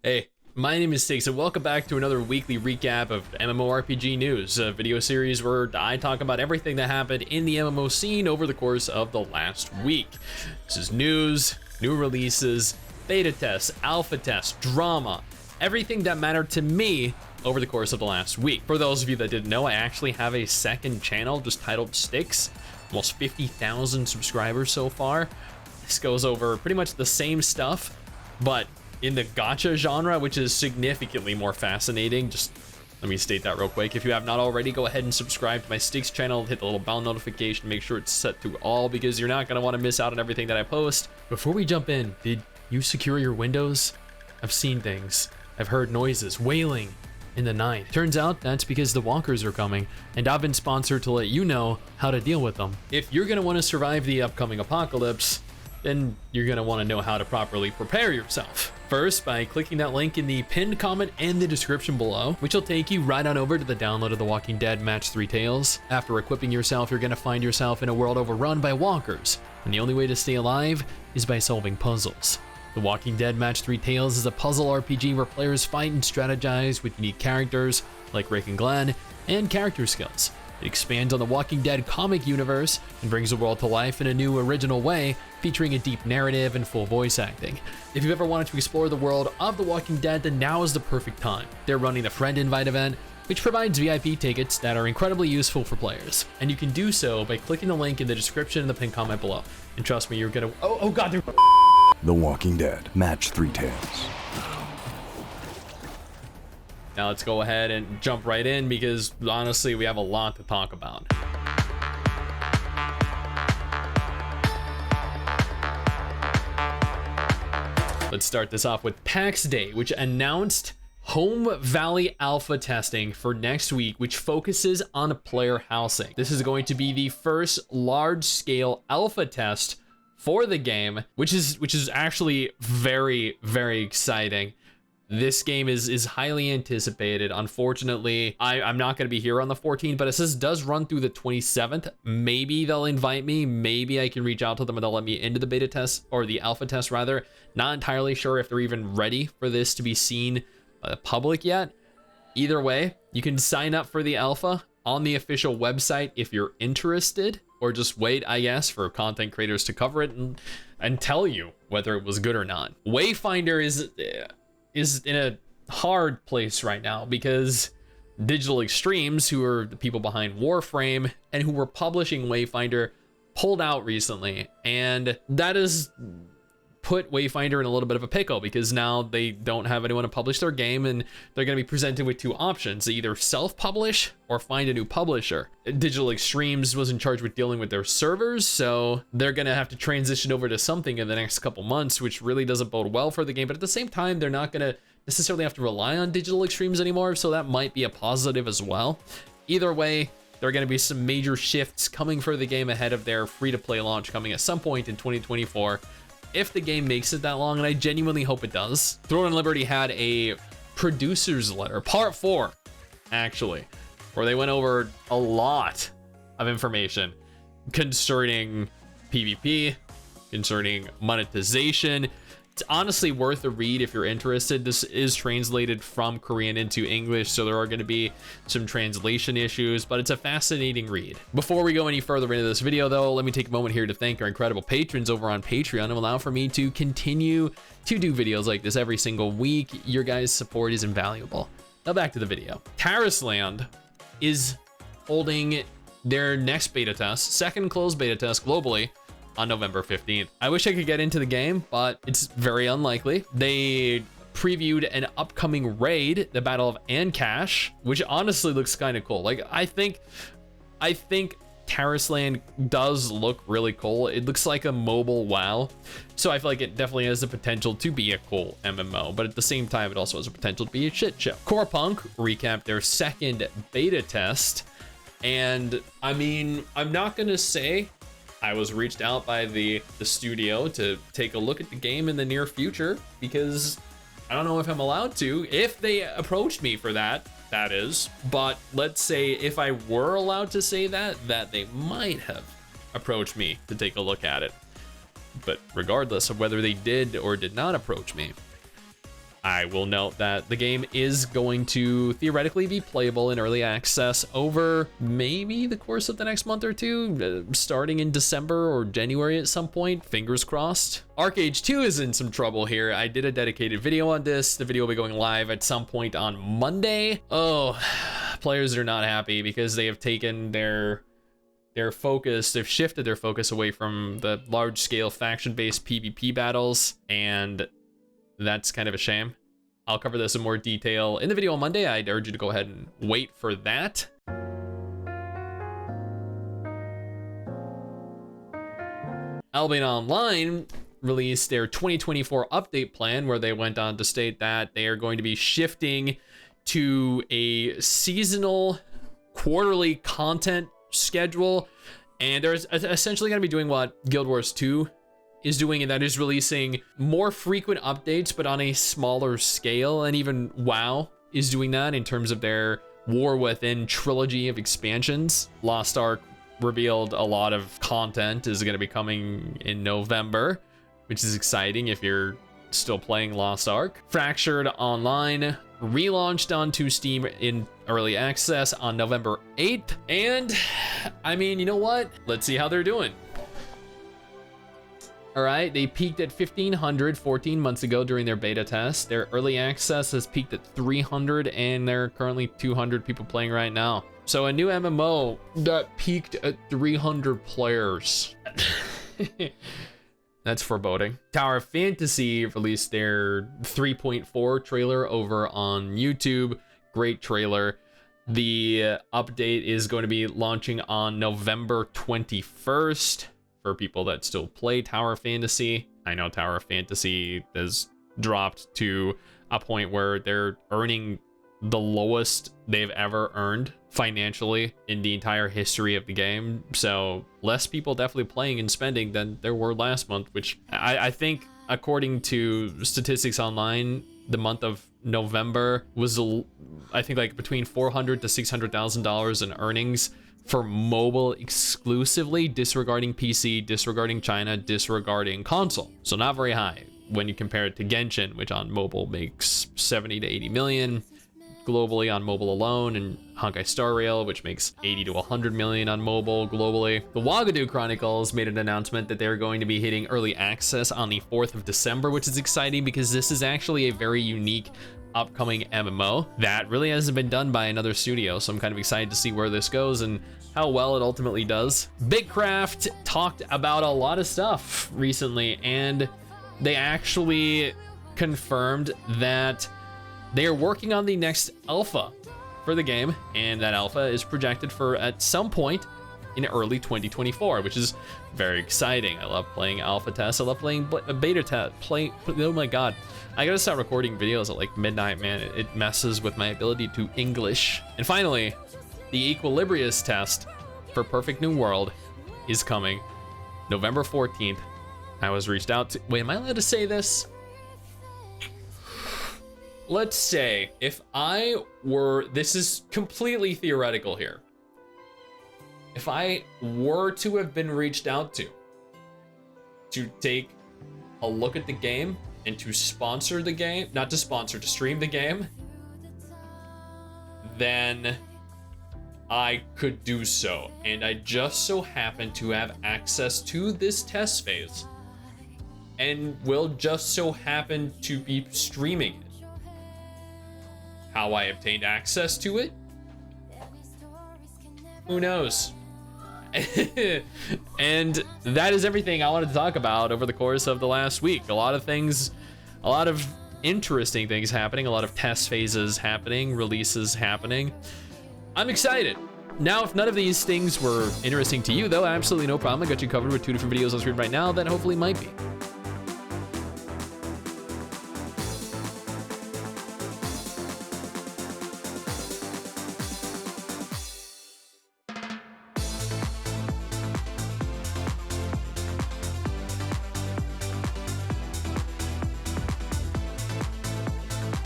Hey, my name is STIX and welcome back to another weekly recap of MMORPG news, a video series where I talk about everything that happened in the MMO scene over the course of the last week. This is news, new releases, beta tests, alpha tests, drama, everything that mattered to me over the course of the last week. For those of you that didn't know, I actually have a second channel just titled STIX, almost 50,000 subscribers so far. This goes over pretty much the same stuff, but in the gacha genre, which is significantly more fascinating. Just let me state that real quick. If you have not already, go ahead and subscribe to my STIX channel, hit the little bell notification, make sure it's set to all because you're not going to want to miss out on everything that I post. Before we jump in, did you secure your windows? I've seen things. I've heard noises, wailing in the night. Turns out that's because the walkers are coming, and I've been sponsored to let you know how to deal with them. If you're going to want to survive the upcoming apocalypse, then you're going to want to know how to properly prepare yourself. First, by clicking that link in the pinned comment and the description below, which will take you right on over to the download of The Walking Dead Match 3 Tales. After equipping yourself, you're going to find yourself in a world overrun by walkers, and the only way to stay alive is by solving puzzles. The Walking Dead Match 3 Tales is a puzzle RPG where players fight and strategize with unique characters like Rick and Glenn and character skills. It expands on the Walking Dead comic universe and brings the world to life in a new original way, featuring a deep narrative and full voice acting. If you've ever wanted to explore the world of The Walking Dead, then now is the perfect time. They're running a friend invite event, which provides VIP tickets that are incredibly useful for players. And you can do so by clicking the link in the description and the pinned comment below. And trust me, you're gonna, oh God, they're The Walking Dead Match 3 Tales. Now let's go ahead and jump right in because honestly, we have a lot to talk about. Let's start this off with PAX Day, which announced Home Valley alpha testing for next week, which focuses on player housing. This is going to be the first large-scale alpha test for the game, which is actually very, very exciting. This game is highly anticipated. Unfortunately, I'm not going to be here on the 14th, but it says does run through the 27th. Maybe they'll invite me. Maybe I can reach out to them and they'll let me into the beta test, or the alpha test rather. Not entirely sure if they're even ready for this to be seen public yet. Either way, you can sign up for the alpha on the official website if you're interested, or just wait, I guess, for content creators to cover it and tell you whether it was good or not. Wayfinder is in a hard place right now because Digital Extremes, who are the people behind Warframe and who were publishing Wayfinder, pulled out recently, and that has put Wayfinder in a little bit of a pickle because now they don't have anyone to publish their game, and they're going to be presented with two options: they either self-publish or find a new publisher. Digital Extremes was in charge with dealing with their servers, so they're going to have to transition over to something in the next couple months, which really doesn't bode well for the game. But at the same time, they're not going to necessarily have to rely on Digital Extremes anymore, so that might be a positive as well. Either way, there are going to be some major shifts coming for the game ahead of their free-to-play launch coming at some point in 2024. If the game makes it that long, and I genuinely hope it does. Throne and Liberty had a producer's letter, part 4, actually, where they went over a lot of information concerning PvP, concerning monetization. It's honestly worth a read if you're interested. This is translated from Korean into English, so there are going to be some translation issues, but it's a fascinating read. Before we go any further into this video, though, let me take a moment here to thank our incredible patrons over on Patreon and allow for me to continue to do videos like this every single week. Your guys' support is invaluable. Now back to the video. Tarisland is holding their next beta test, second closed beta test globally, on November 15th. I wish I could get into the game, but it's very unlikely. They previewed an upcoming raid, the Battle of Ancash, which honestly looks kind of cool. Like, I think Tarisland does look really cool. It looks like a mobile WoW, so I feel like it definitely has the potential to be a cool MMO, but at the same time, it also has the potential to be a shit show. CorPunk recapped their second beta test, and I mean, I'm not gonna say I was reached out by the studio to take a look at the game in the near future because I don't know if I'm allowed to. If they approached me for that is. But let's say if I were allowed to say that they might have approached me to take a look at it. But regardless of whether they did or did not approach me, I will note that the game is going to theoretically be playable in early access over maybe the course of the next month or two, starting in December or January at some point, fingers crossed. Arcage II is in some trouble here. I did a dedicated video on this. The video will be going live at some point on Monday. Oh, players are not happy because they have taken their focus, they've shifted their focus away from the large scale faction based PvP battles, and that's kind of a shame. I'll cover this in more detail in the video on Monday. I'd urge you to go ahead and wait for that. Alban Online released their 2024 update plan, where they went on to state that they are going to be shifting to a seasonal quarterly content schedule, and they're essentially going to be doing what Guild Wars 2 is doing, and that is releasing more frequent updates but on a smaller scale. And even WoW is doing that in terms of their War Within trilogy of expansions. Lost Ark revealed a lot of content is going to be coming in November, which is exciting if you're still playing Lost Ark. Fractured Online relaunched onto Steam in early access on November 8th, and I mean, you know what, let's see how they're doing. All right, they peaked at 1,500 14 months ago during their beta test. Their early access has peaked at 300, and there are currently 200 people playing right now. So a new MMO that peaked at 300 players. That's foreboding. Tower Fantasy released their 3.4 trailer over on YouTube. Great trailer. The update is going to be launching on November 21st. For people that still play Tower Fantasy. I know Tower Fantasy has dropped to a point where they're earning the lowest they've ever earned financially in the entire history of the game. So less people definitely playing and spending than there were last month, which I think, according to Statistics Online, the month of November was, I think, like between $400,000 to $600,000 in earnings for mobile exclusively, disregarding PC, disregarding China, disregarding console. So not very high when you compare it to Genshin, which on mobile makes 70 to 80 million globally on mobile alone, and Honkai Star Rail, which makes 80 to 100 million on mobile globally. The Wadoo Chronicles made an announcement that they're going to be hitting early access on the 4th of December, which is exciting because this is actually a very unique upcoming MMO that really hasn't been done by another studio. So I'm kind of excited to see where this goes and how well it ultimately does. Bitcraft talked about a lot of stuff recently, and they actually confirmed that they are working on the next alpha for the game, and that alpha is projected for at some point in early 2024, which is very exciting. I love playing alpha tests. I love playing beta test. Oh my god, I gotta start recording videos at like midnight, man. It messes with my ability to English. And finally, the Equilibrius Test for Perfect New World is coming November 14th. I was reached out to, wait, am I allowed to say this? Let's say if I were, this is completely theoretical here. If I were to have been reached out to take a look at the game and to sponsor the game, not to sponsor, to stream the game, then I could do so. And I just so happen to have access to this test phase and will just so happen to be streaming it. How I obtained access to it? Who knows? And that is everything I wanted to talk about over the course of the last week. A lot of things, a lot of interesting things happening, a lot of test phases happening, releases happening. I'm excited. Now, if none of these things were interesting to you, though, absolutely no problem. I got you covered with 2 different videos on screen right now that hopefully might be.